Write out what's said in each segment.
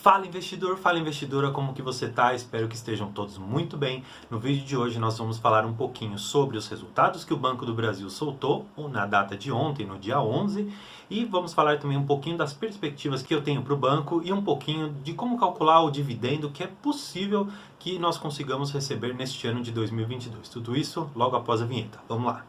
Fala investidora, como que você tá? Espero que estejam todos muito bem. No vídeo de hoje nós vamos falar um pouquinho sobre os resultados que o Banco do Brasil soltou na data de ontem, no dia 11, e vamos falar também um pouquinho das perspectivas que eu tenho para o banco e um pouquinho de como calcular o dividendo que é possível que nós consigamos receber neste ano de 2022. Tudo isso logo após a vinheta. Vamos lá!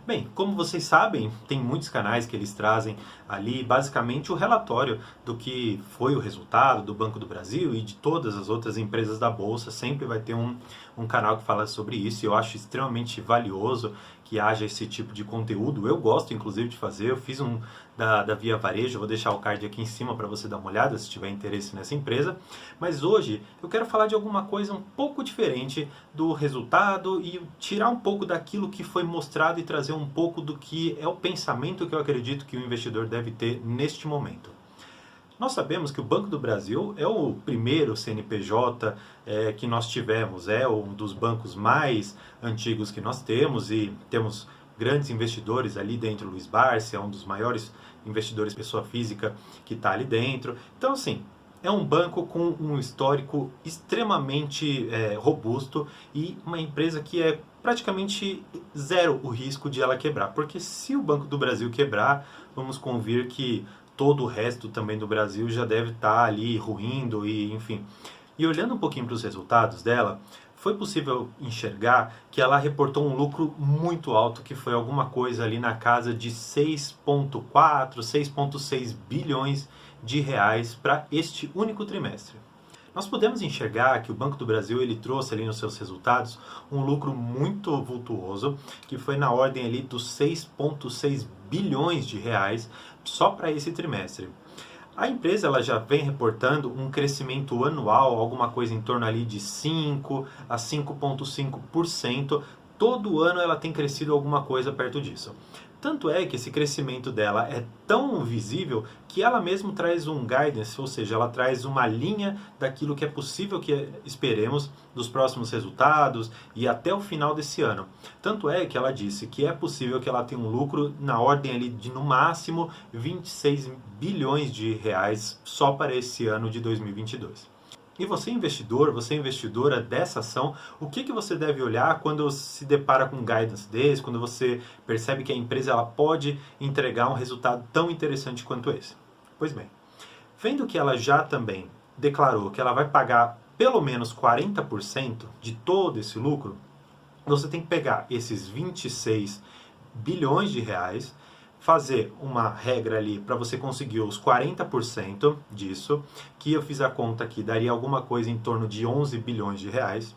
Bem, como vocês sabem, tem muitos canais que eles trazem ali basicamente o relatório do que foi o resultado do Banco do Brasil e de todas as outras empresas da Bolsa. Sempre vai ter um canal que fala sobre isso e eu acho extremamente valioso que haja esse tipo de conteúdo. Eu gosto inclusive de fazer, eu fiz um da Via Varejo, vou deixar o card aqui em cima para você dar uma olhada se tiver interesse nessa empresa. Mas hoje eu quero falar de alguma coisa um pouco diferente do resultado e tirar um pouco daquilo que foi mostrado e trazer um pouco do que é o pensamento que eu acredito que o investidor deve ter neste momento. Nós sabemos que o Banco do Brasil é o primeiro CNPJ que nós tivemos, é um dos bancos mais antigos que nós temos e temos grandes investidores ali dentro. Luiz Barsi é um dos maiores investidores pessoa física que está ali dentro. Então, assim, é um banco com um histórico extremamente robusto e uma empresa que é praticamente zero o risco de ela quebrar. Porque se o Banco do Brasil quebrar, vamos convir que todo o resto também do Brasil já deve estar ali ruindo e enfim. E olhando um pouquinho para os resultados dela, foi possível enxergar que ela reportou um lucro muito alto, que foi alguma coisa ali na casa de 6,4, 6,6 bilhões de reais para este único trimestre. Nós podemos enxergar que o Banco do Brasil ele trouxe ali nos seus resultados um lucro muito vultuoso, que foi na ordem ali dos 6,6 bilhões de reais só para esse trimestre. A empresa ela já vem reportando um crescimento anual, alguma coisa em torno ali de 5 a 5,5%. Todo ano ela tem crescido alguma coisa perto disso. Tanto é que esse crescimento dela é tão visível que ela mesmo traz um guidance, ou seja, ela traz uma linha daquilo que é possível que esperemos dos próximos resultados e até o final desse ano. Tanto é que ela disse que é possível que ela tenha um lucro na ordem ali de no máximo 26 bilhões de reais só para esse ano de 2022. E você investidor, você investidora dessa ação, o que você deve olhar quando se depara com um guidance desse, quando você percebe que a empresa ela pode entregar um resultado tão interessante quanto esse? Pois bem, vendo que ela já também declarou que ela vai pagar pelo menos 40% de todo esse lucro, você tem que pegar esses 26 bilhões de reais, fazer uma regra ali para você conseguir os 40% disso, que eu fiz a conta aqui, daria alguma coisa em torno de 11 bilhões de reais.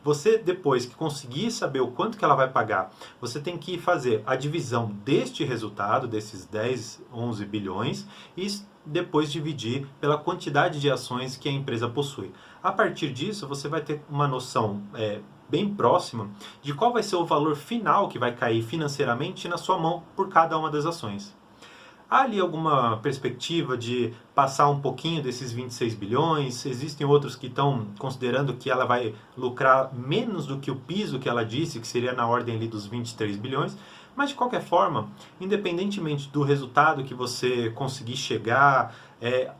Você, depois que conseguir saber o quanto que ela vai pagar, você tem que fazer a divisão deste resultado, desses 10, 11 bilhões, e depois dividir pela quantidade de ações que a empresa possui. A partir disso, você vai ter uma noção bem próxima de qual vai ser o valor final que vai cair financeiramente na sua mão por cada uma das ações. Há ali alguma perspectiva de passar um pouquinho desses 26 bilhões? Existem outros que estão considerando que ela vai lucrar menos do que o piso que ela disse, que seria na ordem ali dos 23 bilhões. Mas de qualquer forma, independentemente do resultado que você conseguir chegar,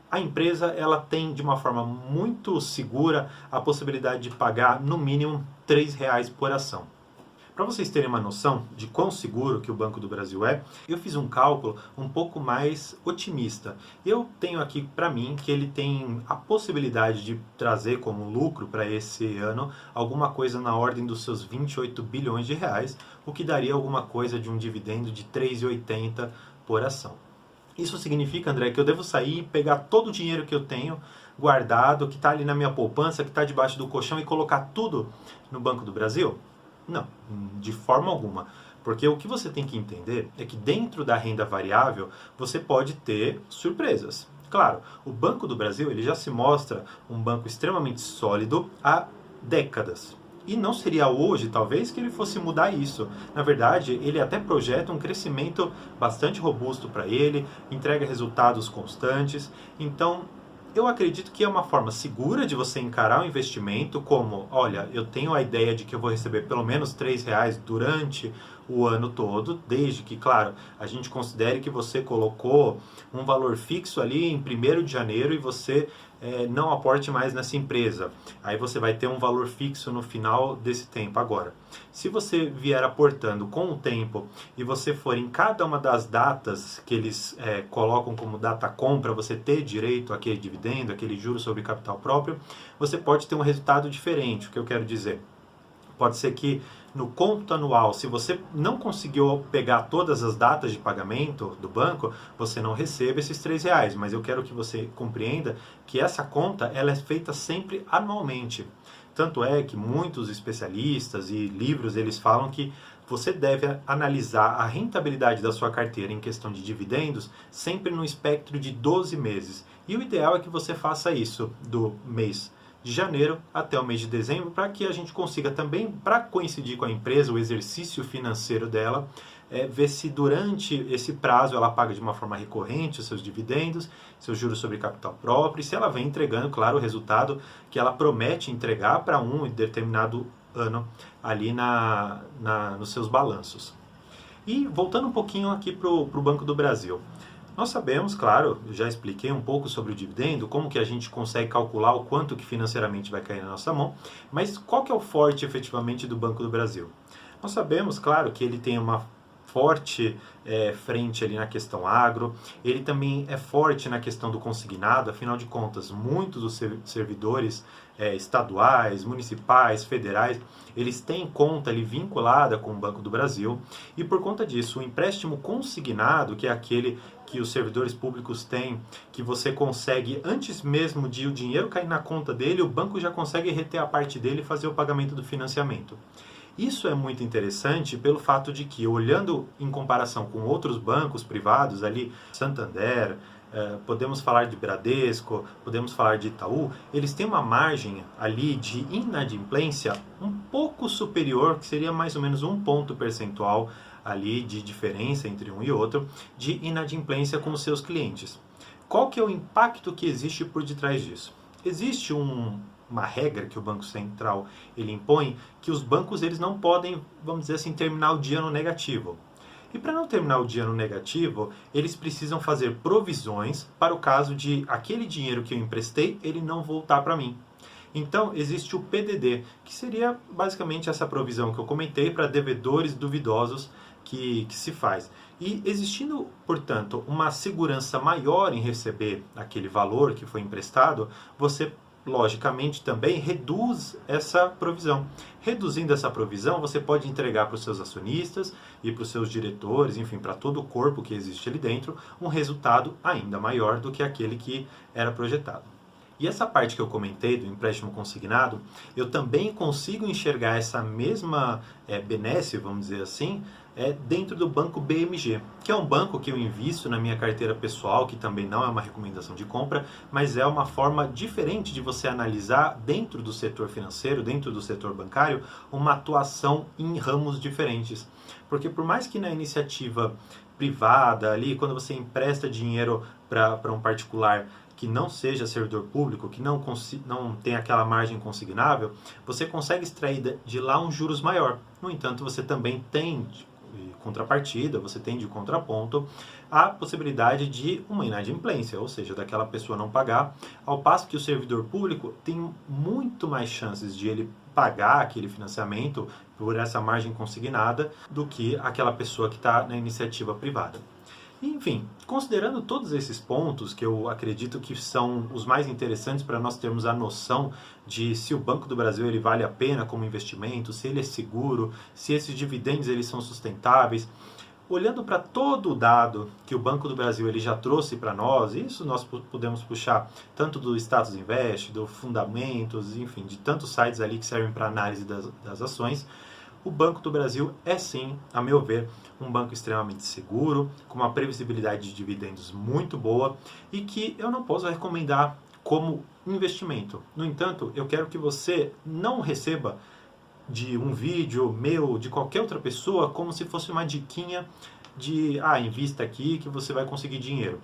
a empresa ela tem de uma forma muito segura a possibilidade de pagar no mínimo R$3 por ação. Para vocês terem uma noção de quão seguro que o Banco do Brasil é, eu fiz um cálculo um pouco mais otimista. Eu tenho aqui para mim que ele tem a possibilidade de trazer como lucro para esse ano alguma coisa na ordem dos seus 28 bilhões de reais, o que daria alguma coisa de um dividendo de R$3,80 por ação. Isso significa, André, que eu devo sair e pegar todo o dinheiro que eu tenho guardado, que está ali na minha poupança, que está debaixo do colchão e colocar tudo no Banco do Brasil? Não, de forma alguma. Porque o que você tem que entender é que dentro da renda variável você pode ter surpresas. Claro, o Banco do Brasil ele já se mostra um banco extremamente sólido há décadas. E não seria hoje, talvez, que ele fosse mudar isso. Na verdade, ele até projeta um crescimento bastante robusto para ele, entrega resultados constantes. Então, eu acredito que é uma forma segura de você encarar o investimento como, olha, eu tenho a ideia de que eu vou receber pelo menos R$ 3 durante o ano todo, desde que, claro, a gente considere que você colocou um valor fixo ali em 1º de janeiro e você não aporte mais nessa empresa. Aí você vai ter um valor fixo no final desse tempo. Agora, se você vier aportando com o tempo e você for em cada uma das datas que eles colocam como data compra, você ter direito àquele dividendo, aquele juro sobre capital próprio, você pode ter um resultado diferente. O que eu quero dizer? Pode ser que no cômputo anual, se você não conseguiu pegar todas as datas de pagamento do banco, você não recebe esses R$ 3. Mas eu quero que você compreenda que essa conta ela é feita sempre anualmente. Tanto é que muitos especialistas e livros eles falam que você deve analisar a rentabilidade da sua carteira em questão de dividendos sempre no espectro de 12 meses. E o ideal é que você faça isso do mês de janeiro até o mês de dezembro, para que a gente consiga também, para coincidir com a empresa, o exercício financeiro dela, ver se durante esse prazo ela paga de uma forma recorrente os seus dividendos, seus juros sobre capital próprio, e se ela vem entregando, claro, o resultado que ela promete entregar para um determinado ano ali nos seus balanços. E voltando um pouquinho aqui para o Banco do Brasil. Nós sabemos, claro, já expliquei um pouco sobre o dividendo, como que a gente consegue calcular o quanto que financeiramente vai cair na nossa mão, mas qual que é o forte efetivamente do Banco do Brasil? Nós sabemos, claro, que ele tem uma forte frente ali na questão agro, ele também é forte na questão do consignado, afinal de contas, muitos dos servidores estaduais, municipais, federais, eles têm conta ali vinculada com o Banco do Brasil, e por conta disso, o empréstimo consignado, que é aquele que os servidores públicos têm, que você consegue, antes mesmo de o dinheiro cair na conta dele, o banco já consegue reter a parte dele e fazer o pagamento do financiamento. Isso é muito interessante pelo fato de que, olhando em comparação com outros bancos privados ali, Santander, podemos falar de Bradesco, podemos falar de Itaú, eles têm uma margem ali de inadimplência um pouco superior, que seria mais ou menos 1 ponto percentual ali de diferença entre um e outro, de inadimplência com os seus clientes. Qual que é o impacto que existe por detrás disso? Existe uma regra que o Banco Central ele impõe, que os bancos eles não podem, vamos dizer assim, terminar o dia no negativo. E para não terminar o dia no negativo, eles precisam fazer provisões para o caso de aquele dinheiro que eu emprestei, ele não voltar para mim. Então, existe o PDD, que seria basicamente essa provisão que eu comentei para devedores duvidosos que se faz. E existindo, portanto, uma segurança maior em receber aquele valor que foi emprestado, você logicamente também reduz essa provisão. Reduzindo essa provisão, você pode entregar para os seus acionistas e para os seus diretores, enfim, para todo o corpo que existe ali dentro, um resultado ainda maior do que aquele que era projetado. E essa parte que eu comentei do empréstimo consignado, eu também consigo enxergar essa mesma benesse, vamos dizer assim, dentro do banco BMG, que é um banco que eu invisto na minha carteira pessoal, que também não é uma recomendação de compra, mas é uma forma diferente de você analisar dentro do setor financeiro, dentro do setor bancário, uma atuação em ramos diferentes. Porque por mais que na iniciativa privada, ali, quando você empresta dinheiro para um particular que não seja servidor público, que não tem aquela margem consignável, você consegue extrair de lá um juros maior. No entanto, você também tem de contrapartida, você tem de contraponto a possibilidade de uma inadimplência, ou seja, daquela pessoa não pagar, ao passo que o servidor público tem muito mais chances de ele pagar aquele financiamento por essa margem consignada do que aquela pessoa que está na iniciativa privada. Enfim, considerando todos esses pontos, que eu acredito que são os mais interessantes para nós termos a noção de se o Banco do Brasil ele vale a pena como investimento, se ele é seguro, se esses dividendos eles são sustentáveis, olhando para todo o dado que o Banco do Brasil ele já trouxe para nós, isso nós podemos puxar tanto do Status Invest, do Fundamentos, enfim, de tantos sites ali que servem para análise das ações, o Banco do Brasil é sim, a meu ver, um banco extremamente seguro, com uma previsibilidade de dividendos muito boa e que eu não posso recomendar como investimento. No entanto, eu quero que você não receba de um vídeo meu, de qualquer outra pessoa, como se fosse uma diquinha de invista aqui que você vai conseguir dinheiro.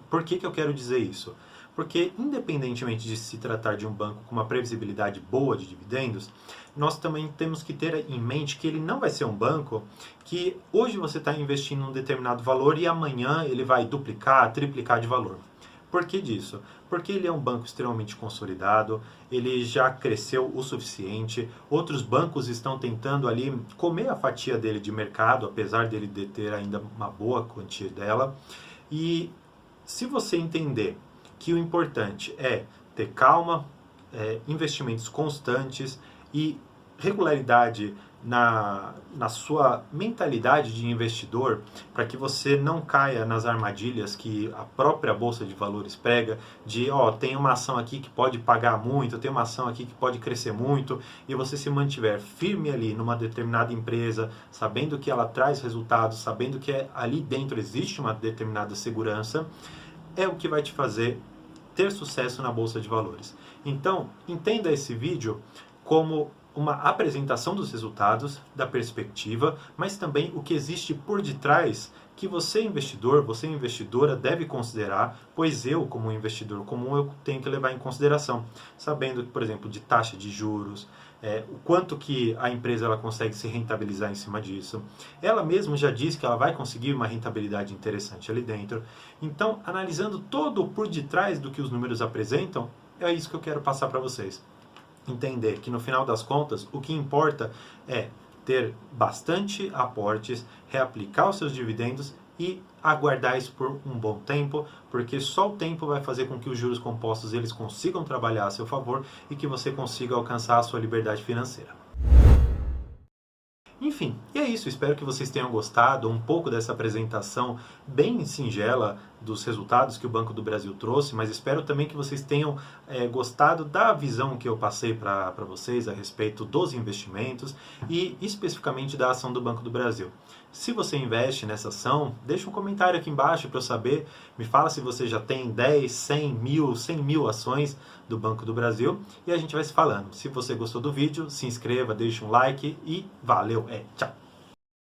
Por que eu quero dizer isso? Porque independentemente de se tratar de um banco com uma previsibilidade boa de dividendos, nós também temos que ter em mente que ele não vai ser um banco que hoje você está investindo em um determinado valor e amanhã ele vai duplicar, triplicar de valor. Por que disso? Porque ele é um banco extremamente consolidado, ele já cresceu o suficiente, outros bancos estão tentando ali comer a fatia dele de mercado, apesar dele deter ainda uma boa quantia dela. E se você entender que o importante é ter calma, investimentos constantes e regularidade na sua mentalidade de investidor, para que você não caia nas armadilhas que a própria Bolsa de Valores prega, de tem uma ação aqui que pode pagar muito, tem uma ação aqui que pode crescer muito, e você se mantiver firme ali numa determinada empresa, sabendo que ela traz resultados, sabendo que ali dentro existe uma determinada segurança, é o que vai te fazer ter sucesso na Bolsa de Valores. Então, entenda esse vídeo como uma apresentação dos resultados, da perspectiva, mas também o que existe por detrás que você investidor, você investidora deve considerar, pois eu, como investidor comum, eu tenho que levar em consideração, sabendo, por exemplo, de taxa de juros, o quanto que a empresa ela consegue se rentabilizar em cima disso. Ela mesma já disse que ela vai conseguir uma rentabilidade interessante ali dentro. Então, analisando todo por detrás do que os números apresentam, é isso que eu quero passar para vocês. Entender que no final das contas, o que importa é ter bastante aportes, reaplicar os seus dividendos e aguardar isso por um bom tempo, porque só o tempo vai fazer com que os juros compostos eles consigam trabalhar a seu favor e que você consiga alcançar a sua liberdade financeira. Enfim, e é isso. Espero que vocês tenham gostado um pouco dessa apresentação bem singela dos resultados que o Banco do Brasil trouxe, mas espero também que vocês tenham gostado da visão que eu passei para vocês a respeito dos investimentos e especificamente da ação do Banco do Brasil. Se você investe nessa ação, deixa um comentário aqui embaixo para eu saber. Me fala se você já tem 10, 100 mil ações do Banco do Brasil e a gente vai se falando. Se você gostou do vídeo, se inscreva, deixe um like e valeu, tchau!